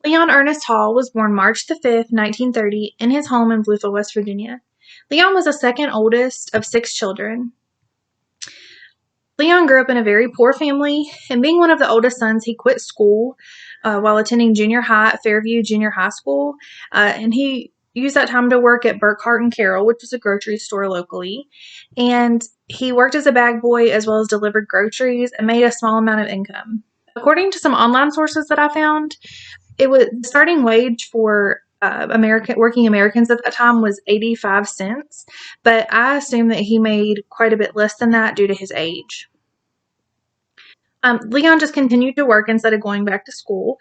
Leon Ernest Hall was born March the 5th, 1930, in his home in Bluefield, West Virginia. Leon was the second oldest of 6 children. Leon grew up in a very poor family, and being one of the oldest sons, he quit school while attending junior high at Fairview Junior High School, and he used that time to work at Burkhart and Carroll, which was a grocery store locally. And he worked as a bag boy as well as delivered groceries and made a small amount of income. According to some online sources that I found, it was the starting wage for working Americans at that time was 85 cents, but I assume that he made quite a bit less than that due to his age. Leon just continued to work instead of going back to school.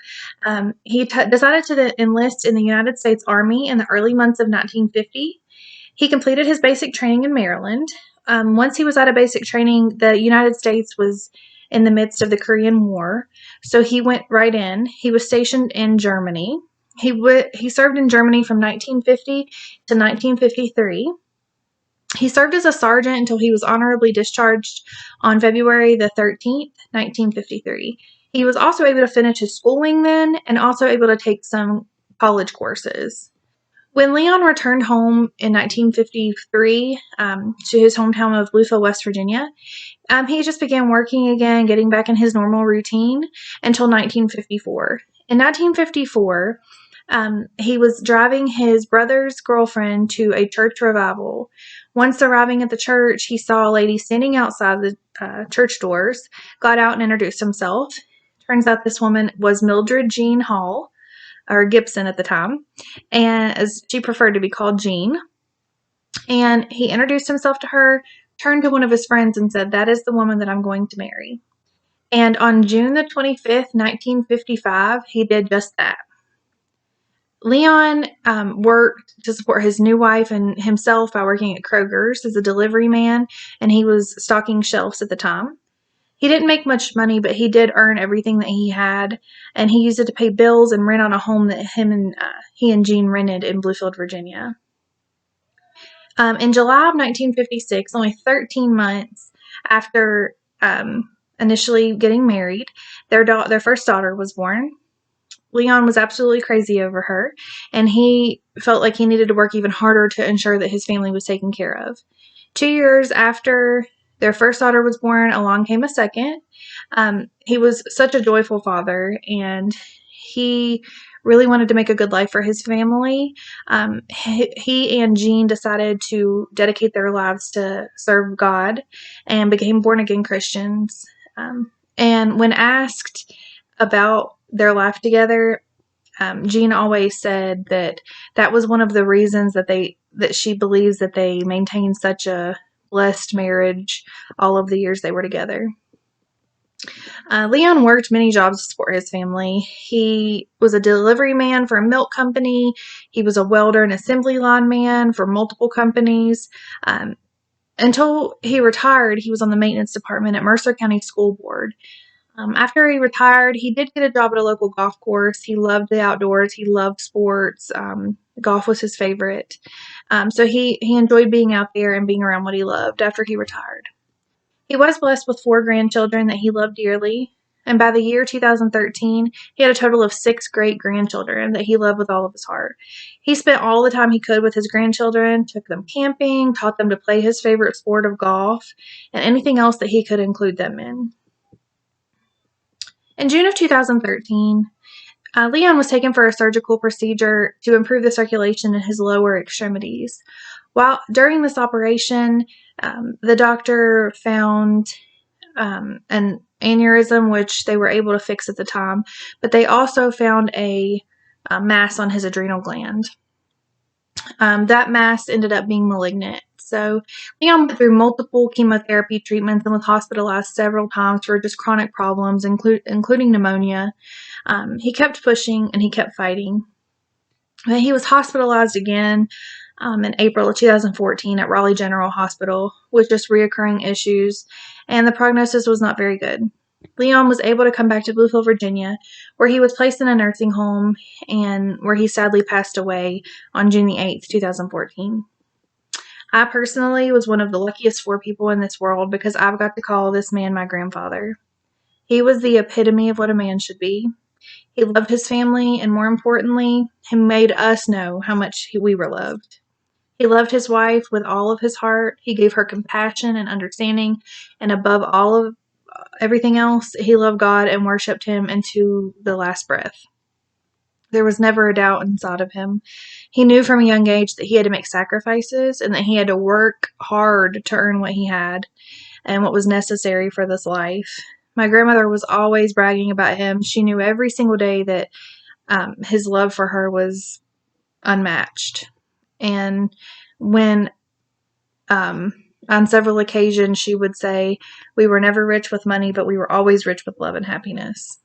He decided to enlist in the United States Army in the early months of 1950. He completed his basic training in Maryland. Once he was out of basic training, the United States was in the midst of the Korean War, so he went right in. He was stationed in Germany. He served in Germany from 1950 to 1953. He served as a sergeant until he was honorably discharged on February the 13th, 1953. He was also able to finish his schooling then and also able to take some college courses. When Leon returned home in 1953 to his hometown of Bluefield, West Virginia, he just began working again, getting back in his normal routine until 1954. In 1954, he was driving his brother's girlfriend to a church revival. Once arriving at the church, he saw a lady standing outside the church doors, got out and introduced himself. Turns out this woman was Mildred Jean Hall, or Gibson at the time, and as she preferred to be called Jean. And he introduced himself to her, turned to one of his friends and said, "That is the woman that I'm going to marry." And on June the 25th, 1955, he did just that. Leon worked to support his new wife and himself by working at Kroger's as a delivery man, and he was stocking shelves at the time. He didn't make much money, but he did earn everything that he had, and he used it to pay bills and rent on a home that he and Jean rented in Bluefield, Virginia. In July of 1956, only 13 months after initially getting married, their first daughter was born. Leon was absolutely crazy over her, and he felt like he needed to work even harder to ensure that his family was taken care of. 2 years after their first daughter was born, along came a second. He was such a joyful father, and he really wanted to make a good life for his family. He and Jean decided to dedicate their lives to serve God and became born-again Christians. And when asked about their life together, Jean always said that was one of the reasons that she believes that they maintained such a blessed marriage all of the years they were together. Leon worked many jobs to support his family. He was a delivery man for a milk company. He was a welder and assembly line man for multiple companies. Until he retired, he was on the maintenance department at Mercer County School Board. After he retired, he did get a job at a local golf course. He loved the outdoors. He loved sports. Golf was his favorite. So he enjoyed being out there and being around what he loved after he retired. He was blessed with 4 grandchildren that he loved dearly. And by the year 2013, he had a total of 6 great-grandchildren that he loved with all of his heart. He spent all the time he could with his grandchildren, took them camping, taught them to play his favorite sport of golf, and anything else that he could include them in. In June of 2013, Leon was taken for a surgical procedure to improve the circulation in his lower extremities. While during this operation, the doctor found an aneurysm, which they were able to fix at the time, but they also found a mass on his adrenal gland. That mass ended up being malignant. So Leon went through multiple chemotherapy treatments and was hospitalized several times for just chronic problems, including pneumonia. He kept pushing and he kept fighting. But he was hospitalized again in April of 2014 at Raleigh General Hospital with just reoccurring issues, and the prognosis was not very good. Leon was able to come back to Bluefield, Virginia, where he was placed in a nursing home and where he sadly passed away on June the 8th, 2014. I personally was one of the luckiest 4 people in this world because I've got to call this man my grandfather. He was the epitome of what a man should be. He loved his family, and more importantly, he made us know how much we were loved. He loved his wife with all of his heart. He gave her compassion and understanding, and above all of everything else, he loved God and worshiped him into the last breath. There was never a doubt inside of him. He knew from a young age that he had to make sacrifices and that he had to work hard to earn what he had and what was necessary for this life. My grandmother was always bragging about him. She knew every single day that his love for her was unmatched. And when on several occasions she would say, "We were never rich with money, but we were always rich with love and happiness."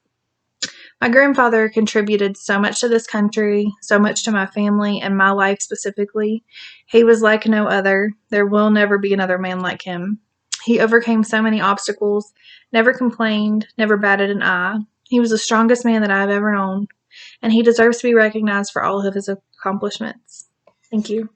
My grandfather contributed so much to this country, so much to my family and my life specifically. He was like no other. There will never be another man like him. He overcame so many obstacles, never complained, never batted an eye. He was the strongest man that I've ever known, and he deserves to be recognized for all of his accomplishments. Thank you.